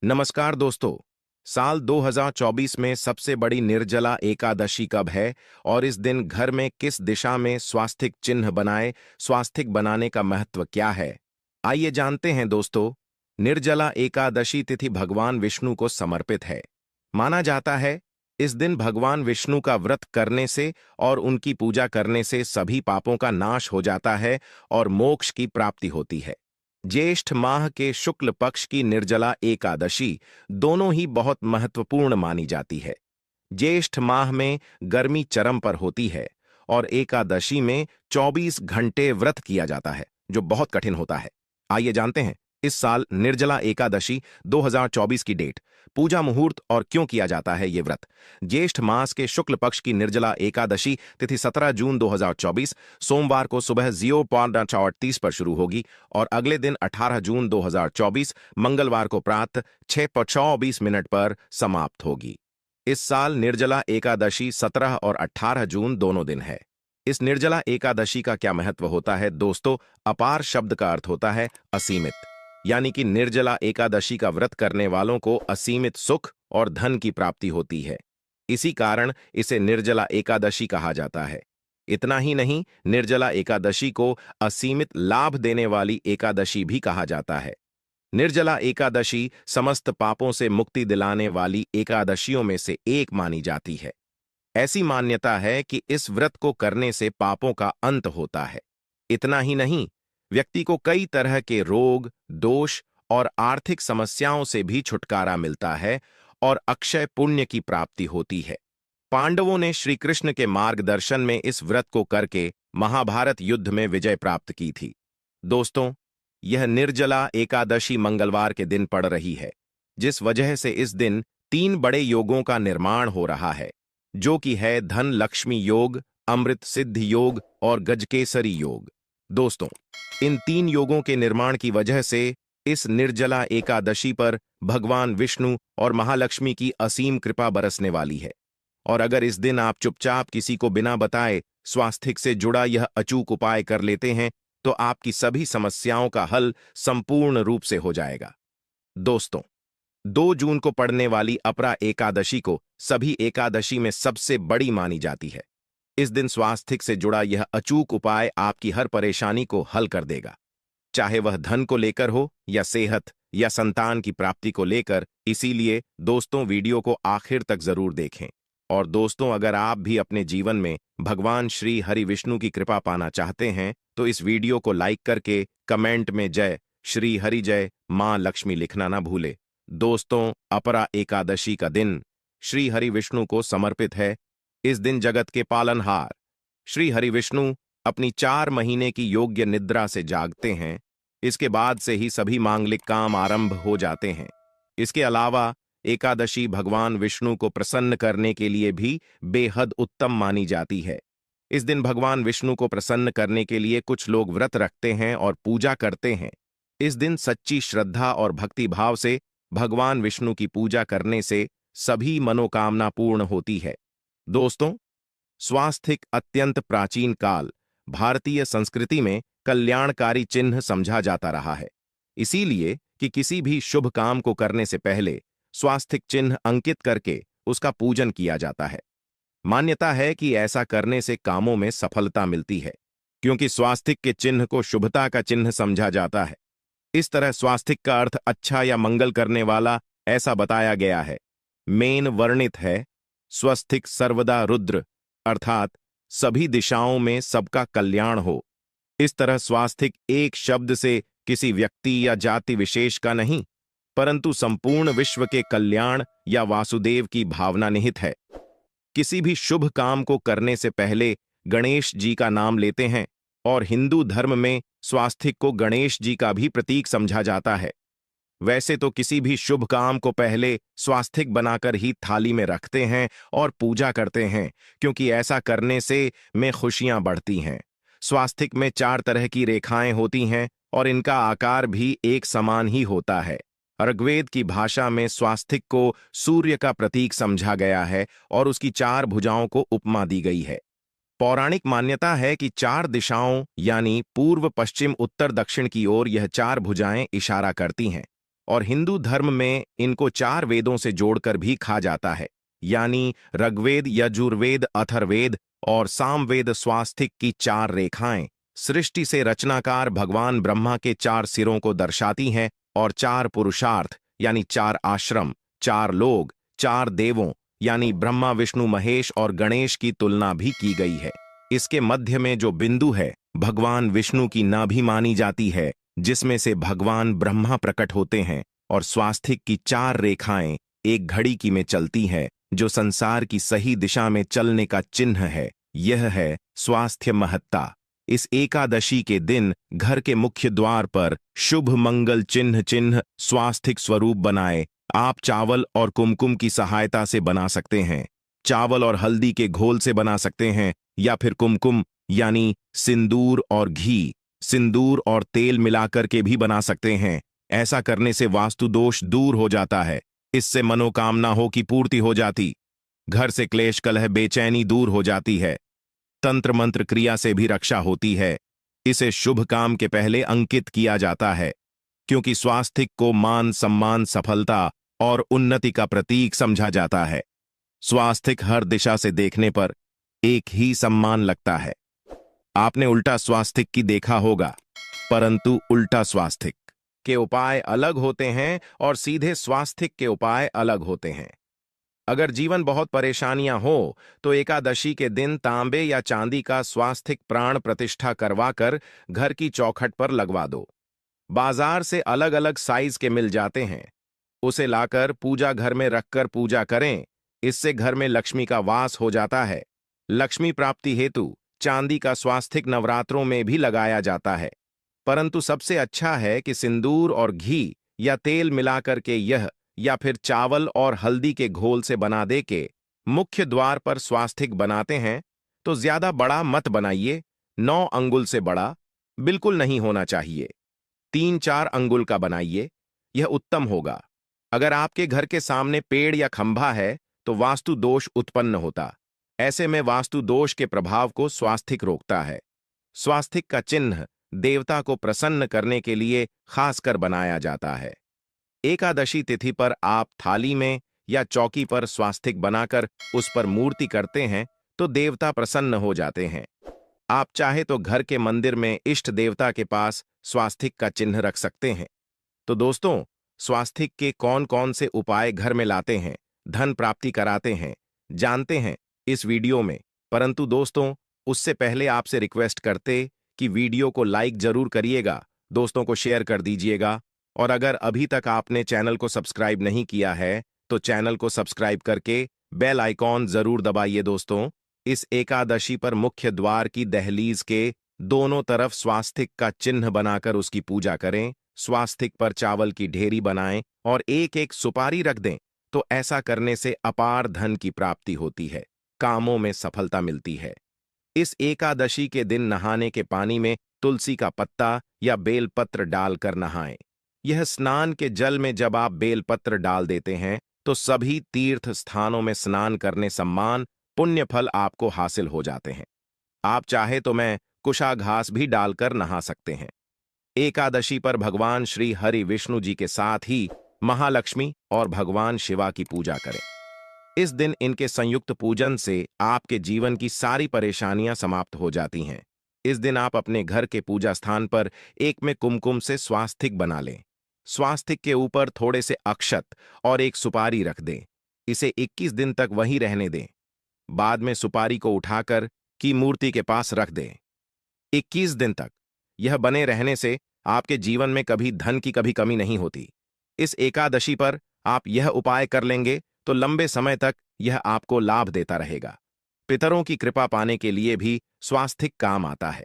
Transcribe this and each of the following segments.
नमस्कार दोस्तों। साल 2024 में सबसे बड़ी निर्जला एकादशी कब है और इस दिन घर में किस दिशा में स्वास्तिक चिन्ह बनाए? स्वास्तिक बनाने का महत्व क्या है, आइए जानते हैं दोस्तों। निर्जला एकादशी तिथि भगवान विष्णु को समर्पित है। माना जाता है इस दिन भगवान विष्णु का व्रत करने से और उनकी पूजा करने से सभी पापों का नाश हो जाता है और मोक्ष की प्राप्ति होती है। ज्येष्ठ माह के शुक्ल पक्ष की निर्जला एकादशी दोनों ही बहुत महत्वपूर्ण मानी जाती है। ज्येष्ठ माह में गर्मी चरम पर होती है और एकादशी में 24 घंटे व्रत किया जाता है, जो बहुत कठिन होता है। आइए जानते हैं इस साल निर्जला एकादशी 2024 की डेट, पूजा मुहूर्त और क्यों किया जाता है ये व्रत। ज्येष्ठ मास के शुक्ल पक्ष की निर्जला एकादशी तिथि 17 जून 2024 सोमवार को सुबह 0:38 पर शुरू होगी और अगले दिन 18 जून 2024 मंगलवार को प्रातः 6:24 पर समाप्त होगी। इस साल निर्जला एकादशी 17 और 18 जून दोनों दिन है। इस निर्जला एकादशी का क्या महत्व होता है दोस्तों? अपार शब्द का अर्थ होता है असीमित, यानी कि निर्जला एकादशी का व्रत करने वालों को असीमित सुख और धन की प्राप्ति होती है। इसी कारण इसे निर्जला एकादशी कहा जाता है। इतना ही नहीं, निर्जला एकादशी को असीमित लाभ देने वाली एकादशी भी कहा जाता है। निर्जला एकादशी समस्त पापों से मुक्ति दिलाने वाली एकादशियों में से एक मानी जाती है। ऐसी मान्यता है कि इस व्रत को करने से पापों का अंत होता है। इतना ही नहीं, व्यक्ति को कई तरह के रोग, दोष और आर्थिक समस्याओं से भी छुटकारा मिलता है और अक्षय पुण्य की प्राप्ति होती है। पांडवों ने श्री कृष्ण के मार्गदर्शन में इस व्रत को करके महाभारत युद्ध में विजय प्राप्त की थी। दोस्तों, यह निर्जला एकादशी मंगलवार के दिन पड़ रही है, जिस वजह से इस दिन 3 बड़े योगों का निर्माण हो रहा है, जो कि है धन लक्ष्मी योग, अमृत सिद्धि योग और गजकेसरी योग। दोस्तों, इन 3 योगों के निर्माण की वजह से इस निर्जला एकादशी पर भगवान विष्णु और महालक्ष्मी की असीम कृपा बरसने वाली है। और अगर इस दिन आप चुपचाप किसी को बिना बताए स्वास्तिक से जुड़ा यह अचूक उपाय कर लेते हैं, तो आपकी सभी समस्याओं का हल संपूर्ण रूप से हो जाएगा। दोस्तों, 2 जून को पड़ने वाली अपरा एकादशी को सभी एकादशी में सबसे बड़ी मानी जाती है। इस दिन स्वास्तिक से जुड़ा यह अचूक उपाय आपकी हर परेशानी को हल कर देगा, चाहे वह धन को लेकर हो या सेहत या संतान की प्राप्ति को लेकर। इसीलिए दोस्तों, वीडियो को आखिर तक जरूर देखें। और दोस्तों, अगर आप भी अपने जीवन में भगवान श्री हरि विष्णु की कृपा पाना चाहते हैं, तो इस वीडियो को लाइक करके कमेंट में जय श्री हरि जय मां लक्ष्मी लिखना ना भूले। दोस्तों, अपरा एकादशी का दिन श्री हरि विष्णु को समर्पित है। इस दिन जगत के पालनहार श्री हरि विष्णु अपनी 4 महीने की योग्य निद्रा से जागते हैं। इसके बाद से ही सभी मांगलिक काम आरंभ हो जाते हैं। इसके अलावा एकादशी भगवान विष्णु को प्रसन्न करने के लिए भी बेहद उत्तम मानी जाती है। इस दिन भगवान विष्णु को प्रसन्न करने के लिए कुछ लोग व्रत रखते हैं और पूजा करते हैं। इस दिन सच्ची श्रद्धा और भक्ति भाव से भगवान विष्णु की पूजा करने से सभी मनोकामना पूर्ण होती है। दोस्तों, स्वास्तिक अत्यंत प्राचीन काल भारतीय संस्कृति में कल्याणकारी चिन्ह समझा जाता रहा है। इसीलिए कि किसी भी शुभ काम को करने से पहले स्वास्तिक चिन्ह अंकित करके उसका पूजन किया जाता है। मान्यता है कि ऐसा करने से कामों में सफलता मिलती है, क्योंकि स्वास्तिक के चिन्ह को शुभता का चिन्ह समझा जाता है। इस तरह स्वास्तिक का अर्थ अच्छा या मंगल करने वाला ऐसा बताया गया है। मेन वर्णित है स्वस्तिक सर्वदा रुद्र, अर्थात सभी दिशाओं में सबका कल्याण हो। इस तरह स्वास्तिक एक शब्द से किसी व्यक्ति या जाति विशेष का नहीं, परंतु संपूर्ण विश्व के कल्याण या वासुदेव की भावना निहित है। किसी भी शुभ काम को करने से पहले गणेश जी का नाम लेते हैं और हिंदू धर्म में स्वास्तिक को गणेश जी का भी प्रतीक समझा जाता है। वैसे तो किसी भी शुभ काम को पहले स्वास्तिक बनाकर ही थाली में रखते हैं और पूजा करते हैं, क्योंकि ऐसा करने से में खुशियां बढ़ती हैं। स्वास्तिक में 4 तरह की रेखाएं होती हैं और इनका आकार भी एक समान ही होता है। ऋग्वेद की भाषा में स्वास्तिक को सूर्य का प्रतीक समझा गया है और उसकी 4 भुजाओं को उपमा दी गई है। पौराणिक मान्यता है कि 4 दिशाओं यानी पूर्व, पश्चिम, उत्तर, दक्षिण की ओर यह 4 भुजाएं इशारा करती हैं। और हिंदू धर्म में इनको 4 वेदों से जोड़कर भी खा जाता है, यानी ऋग्वेद, यजुर्वेद, अथर्ववेद और सामवेद। स्वास्तिक की 4 रेखाएं सृष्टि से रचनाकार भगवान ब्रह्मा के 4 सिरों को दर्शाती हैं और 4 पुरुषार्थ यानी 4 आश्रम, 4 लोग, 4 देवों यानी ब्रह्मा, विष्णु, महेश और गणेश की तुलना भी की गई है। इसके मध्य में जो बिंदु है भगवान विष्णु की नाभि मानी जाती है, जिसमें से भगवान ब्रह्मा प्रकट होते हैं। और स्वास्तिक की 4 रेखाएं एक घड़ी की में चलती हैं, जो संसार की सही दिशा में चलने का चिन्ह है। यह है स्वास्थ्य महत्ता। इस एकादशी के दिन घर के मुख्य द्वार पर शुभ मंगल चिन्ह स्वास्तिक स्वरूप बनाए। आप चावल और कुमकुम की सहायता से बना सकते हैं। चावल और हल्दी के घोल से बना सकते हैं, या फिर कुमकुम यानी सिंदूर और घी, सिंदूर और तेल मिलाकर के भी बना सकते हैं। ऐसा करने से वास्तु दोष दूर हो जाता है। इससे मनोकामनाओं की पूर्ति हो जाती, घर से क्लेश कलह बेचैनी दूर हो जाती है। तंत्र मंत्र क्रिया से भी रक्षा होती है। इसे शुभ काम के पहले अंकित किया जाता है, क्योंकि स्वास्तिक को मान, सम्मान, सफलता और उन्नति का प्रतीक समझा जाता है। स्वास्तिक हर दिशा से देखने पर एक ही सम्मान लगता है। आपने उल्टा स्वास्तिक की देखा होगा, परंतु उल्टा स्वास्तिक के उपाय अलग होते हैं और सीधे स्वास्तिक के उपाय अलग होते हैं। अगर जीवन बहुत परेशानियां हो तो एकादशी के दिन तांबे या चांदी का स्वास्तिक प्राण प्रतिष्ठा करवाकर घर की चौखट पर लगवा दो। बाजार से अलग अलग साइज के मिल जाते हैं। उसे लाकर पूजा घर में रखकर पूजा करें। इससे घर में लक्ष्मी का वास हो जाता है। लक्ष्मी प्राप्ति हेतु चांदी का स्वास्तिक नवरात्रों में भी लगाया जाता है, परंतु सबसे अच्छा है कि सिंदूर और घी या तेल मिलाकर के यह, या फिर चावल और हल्दी के घोल से बना दे के मुख्य द्वार पर स्वास्तिक बनाते हैं तो ज्यादा बड़ा मत बनाइए। 9 अंगुल से बड़ा बिल्कुल नहीं होना चाहिए। 3-4 अंगुल का बनाइए, यह उत्तम होगा। अगर आपके घर के सामने पेड़ या खंभा है तो वास्तु दोष उत्पन्न होता। ऐसे में वास्तु दोष के प्रभाव को स्वास्तिक रोकता है। स्वास्तिक का चिन्ह देवता को प्रसन्न करने के लिए खासकर बनाया जाता है। एकादशी तिथि पर आप थाली में या चौकी पर स्वास्तिक बनाकर उस पर मूर्ति करते हैं तो देवता प्रसन्न हो जाते हैं। आप चाहे तो घर के मंदिर में इष्ट देवता के पास स्वास्तिक का चिन्ह रख सकते हैं। तो दोस्तों, स्वास्तिक के कौन कौन से उपाय घर में लाते हैं, धन प्राप्ति कराते हैं, जानते हैं इस वीडियो में। परंतु दोस्तों, उससे पहले आपसे रिक्वेस्ट करते कि वीडियो को लाइक जरूर करिएगा, दोस्तों को शेयर कर दीजिएगा, और अगर अभी तक आपने चैनल को सब्सक्राइब नहीं किया है तो चैनल को सब्सक्राइब करके बेल आइकॉन जरूर दबाइए। दोस्तों, इस एकादशी पर मुख्य द्वार की दहलीज के दोनों तरफ स्वास्तिक का चिन्ह बनाकर उसकी पूजा करें। स्वास्तिक पर चावल की ढेरी बनाएं और एक एक सुपारी रख दें। तो ऐसा करने से अपार धन की प्राप्ति होती है, कामों में सफलता मिलती है। इस एकादशी के दिन नहाने के पानी में तुलसी का पत्ता या बेलपत्र डालकर नहाएं। यह स्नान के जल में जब आप बेलपत्र डाल देते हैं तो सभी तीर्थ स्थानों में स्नान करने सम्मान, पुण्य फल आपको हासिल हो जाते हैं। आप चाहे तो मैं कुशा घास भी डालकर नहा सकते हैं। एकादशी पर भगवान श्री हरि विष्णु जी के साथ ही महालक्ष्मी और भगवान शिवा की पूजा करें। इस दिन इनके संयुक्त पूजन से आपके जीवन की सारी परेशानियां समाप्त हो जाती हैं। इस दिन आप अपने घर के पूजा स्थान पर एक में कुमकुम से स्वास्तिक बना लें। स्वास्तिक के ऊपर थोड़े से अक्षत और एक सुपारी रख दें। इसे 21 दिन तक वहीं रहने दें। बाद में सुपारी को उठाकर की मूर्ति के पास रख दें। 21 दिन तक यह बने रहने से आपके जीवन में कभी धन की कभी कमी नहीं होती। इस एकादशी पर आप यह उपाय कर लेंगे तो लंबे समय तक यह आपको लाभ देता रहेगा। पितरों की कृपा पाने के लिए भी स्वास्तिक काम आता है।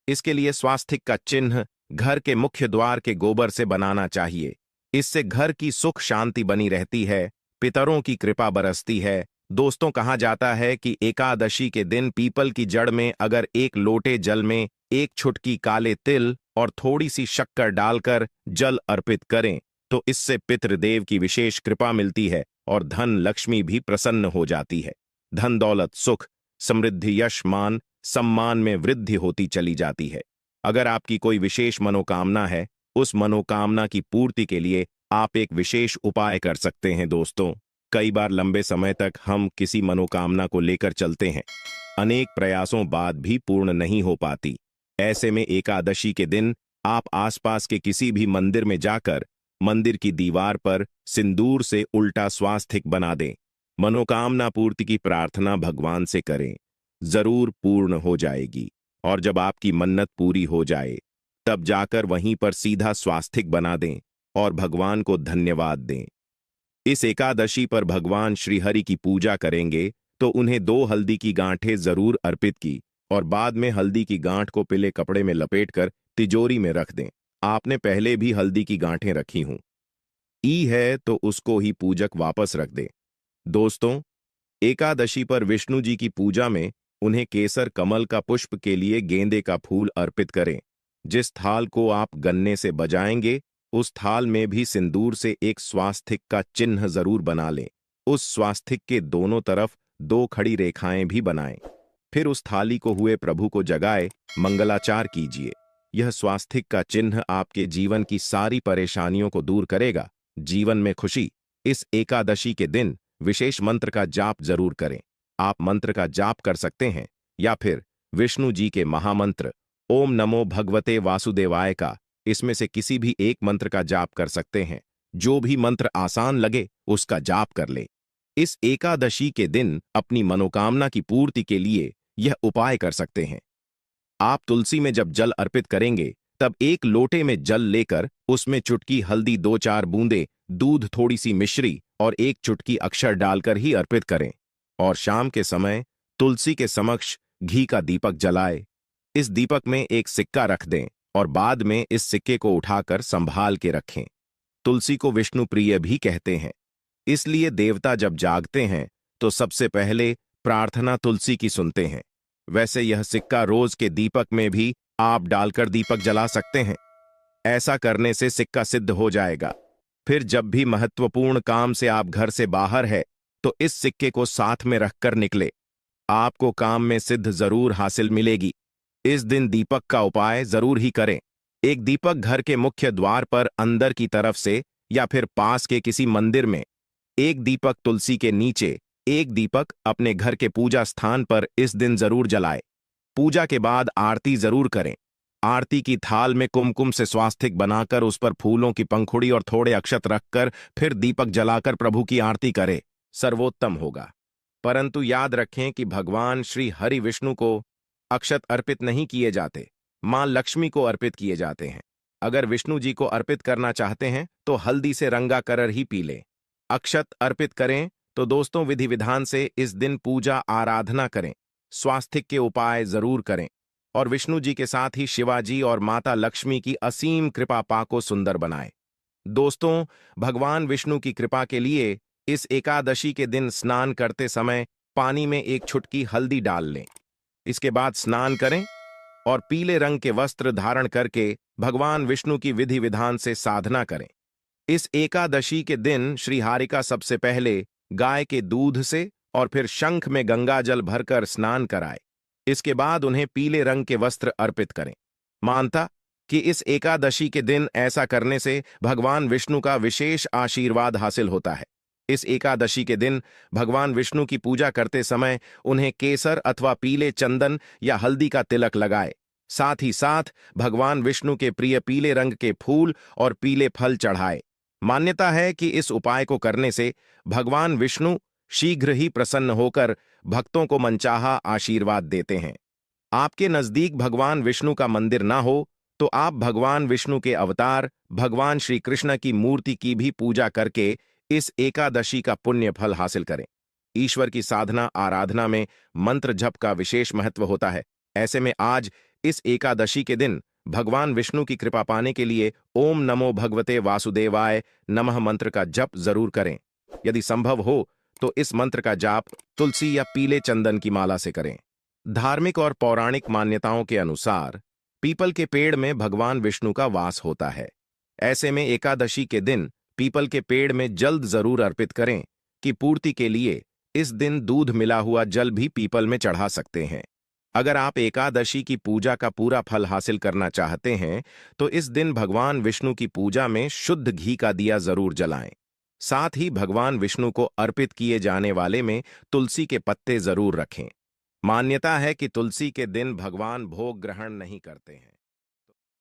इसके लिए स्वास्तिक का चिन्ह घर के मुख्य द्वार के गोबर से बनाना चाहिए। इससे घर की सुख शांति बनी रहती है, पितरों की कृपा बरसती है। दोस्तों, कहा जाता है कि एकादशी के दिन पीपल की जड़ में अगर एक लोटे जल में एक चुटकी काले तिल और थोड़ी सी शक्कर डालकर जल अर्पित करें तो इससे पितृदेव की विशेष कृपा मिलती है और धन लक्ष्मी भी प्रसन्न हो जाती है। धन दौलत सुख समृद्धि यश मान सम्मान में वृद्धि होती चली जाती है। अगर आपकी कोई विशेष मनोकामना है, उस मनोकामना की पूर्ति के लिए आप एक विशेष उपाय कर सकते हैं दोस्तों। कई बार लंबे समय तक हम किसी मनोकामना को लेकर चलते हैं, अनेक प्रयासों बाद भी पूर्ण नहीं हो पाती। ऐसे में एकादशी के दिन आप आसपास के किसी भी मंदिर में जाकर मंदिर की दीवार पर सिंदूर से उल्टा स्वास्तिक बना दें। मनोकामना पूर्ति की प्रार्थना भगवान से करें, जरूर पूर्ण हो जाएगी। और जब आपकी मन्नत पूरी हो जाए तब जाकर वहीं पर सीधा स्वास्तिक बना दें और भगवान को धन्यवाद दें। इस एकादशी पर भगवान श्री हरि की पूजा करेंगे तो उन्हें 2 हल्दी की गांठें जरूर अर्पित की और बाद में हल्दी की गांठ को पीले कपड़े में लपेटकर तिजोरी में रख दें। आपने पहले भी हल्दी की गांठें रखी हों, ई है तो उसको ही पूजक वापस रख दे। दोस्तों, एकादशी पर विष्णु जी की पूजा में उन्हें केसर कमल का पुष्प के लिए गेंदे का फूल अर्पित करें। जिस थाल को आप गन्ने से बजाएंगे उस थाल में भी सिंदूर से एक स्वास्तिक का चिन्ह जरूर बना लें। उस स्वास्तिक के दोनों तरफ 2 खड़ी रेखाएं भी बनाएं। फिर उस थाली को हुए प्रभु को जगाए मंगलाचार कीजिए। यह स्वास्तिक का चिन्ह आपके जीवन की सारी परेशानियों को दूर करेगा, जीवन में खुशी। इस एकादशी के दिन विशेष मंत्र का जाप जरूर करें। आप मंत्र का जाप कर सकते हैं या फिर विष्णु जी के महामंत्र ओम नमो भगवते वासुदेवाय का, इसमें से किसी भी एक मंत्र का जाप कर सकते हैं। जो भी मंत्र आसान लगे उसका जाप कर ले। इस एकादशी के दिन अपनी मनोकामना की पूर्ति के लिए यह उपाय कर सकते हैं। आप तुलसी में जब जल अर्पित करेंगे तब एक लोटे में जल लेकर उसमें चुटकी हल्दी, 2-4 बूंदे दूध, थोड़ी सी मिश्री और 1 चुटकी अक्षर डालकर ही अर्पित करें। और शाम के समय तुलसी के समक्ष घी का दीपक जलाए। इस दीपक में एक सिक्का रख दें और बाद में इस सिक्के को उठाकर संभाल के रखें। तुलसी को विष्णु प्रिय भी कहते हैं, इसलिए देवता जब जागते हैं तो सबसे पहले प्रार्थना तुलसी की सुनते हैं। वैसे यह सिक्का रोज के दीपक में भी आप डालकर दीपक जला सकते हैं। ऐसा करने से सिक्का सिद्ध हो जाएगा। फिर जब भी महत्वपूर्ण काम से आप घर से बाहर है तो इस सिक्के को साथ में रखकर निकले। आपको काम में सिद्ध जरूर हासिल मिलेगी। इस दिन दीपक का उपाय जरूर ही करें। एक दीपक घर के मुख्य द्वार पर अंदर की तरफ से या फिर पास के किसी मंदिर में, एक दीपक तुलसी के नीचे, एक दीपक अपने घर के पूजा स्थान पर इस दिन जरूर जलाए। पूजा के बाद आरती जरूर करें। आरती की थाल में कुमकुम से स्वास्तिक बनाकर उस पर फूलों की पंखुड़ी और थोड़े अक्षत रखकर फिर दीपक जलाकर प्रभु की आरती करें, सर्वोत्तम होगा। परंतु याद रखें कि भगवान श्री हरि विष्णु को अक्षत अर्पित नहीं किए जाते, मां लक्ष्मी को अर्पित किए जाते हैं। अगर विष्णु जी को अर्पित करना चाहते हैं तो हल्दी से रंगा करर ही पी लें। अक्षत अर्पित करें तो दोस्तों विधि विधान से इस दिन पूजा आराधना करें, स्वास्तिक के उपाय जरूर करें और विष्णु जी के साथ ही शिवाजी और माता लक्ष्मी की असीम कृपा पाको सुंदर बनाएं। दोस्तों, भगवान विष्णु की कृपा के लिए इस एकादशी के दिन स्नान करते समय पानी में 1 चुटकी हल्दी डाल लें। इसके बाद स्नान करें और पीले रंग के वस्त्र धारण करके भगवान विष्णु की विधि विधान से साधना करें। इस एकादशी के दिन श्रीहारिका सबसे पहले गाय के दूध से और फिर शंख में गंगा जल भरकर स्नान कराए। इसके बाद उन्हें पीले रंग के वस्त्र अर्पित करें। मानता कि इस एकादशी के दिन ऐसा करने से भगवान विष्णु का विशेष आशीर्वाद हासिल होता है। इस एकादशी के दिन भगवान विष्णु की पूजा करते समय उन्हें केसर अथवा पीले चंदन या हल्दी का तिलक लगाए। साथ ही साथ भगवान विष्णु के प्रिय पीले रंग के फूल और पीले फल चढ़ाए। मान्यता है कि इस उपाय को करने से भगवान विष्णु शीघ्र ही प्रसन्न होकर भक्तों को मनचाहा आशीर्वाद देते हैं। आपके नजदीक भगवान विष्णु का मंदिर ना हो तो आप भगवान विष्णु के अवतार भगवान श्री कृष्ण की मूर्ति की भी पूजा करके इस एकादशी का पुण्य फल हासिल करें। ईश्वर की साधना आराधना में मंत्र जप का विशेष महत्व होता है। ऐसे में आज इस एकादशी के दिन भगवान विष्णु की कृपा पाने के लिए ओम नमो भगवते वासुदेवाय नमः मंत्र का जप जरूर करें। यदि संभव हो तो इस मंत्र का जाप तुलसी या पीले चंदन की माला से करें। धार्मिक और पौराणिक मान्यताओं के अनुसार पीपल के पेड़ में भगवान विष्णु का वास होता है। ऐसे में एकादशी के दिन पीपल के पेड़ में जल जरूर अर्पित करें कि पूर्ति के लिए इस दिन दूध मिला हुआ जल भी पीपल में चढ़ा सकते हैं। अगर आप एकादशी की पूजा का पूरा फल हासिल करना चाहते हैं, तो इस दिन भगवान विष्णु की पूजा में शुद्ध घी का दिया जरूर जलाएं। साथ ही भगवान विष्णु को अर्पित किए जाने वाले में तुलसी के पत्ते जरूर रखें। मान्यता है कि तुलसी के दिन भगवान भोग ग्रहण नहीं करते हैं।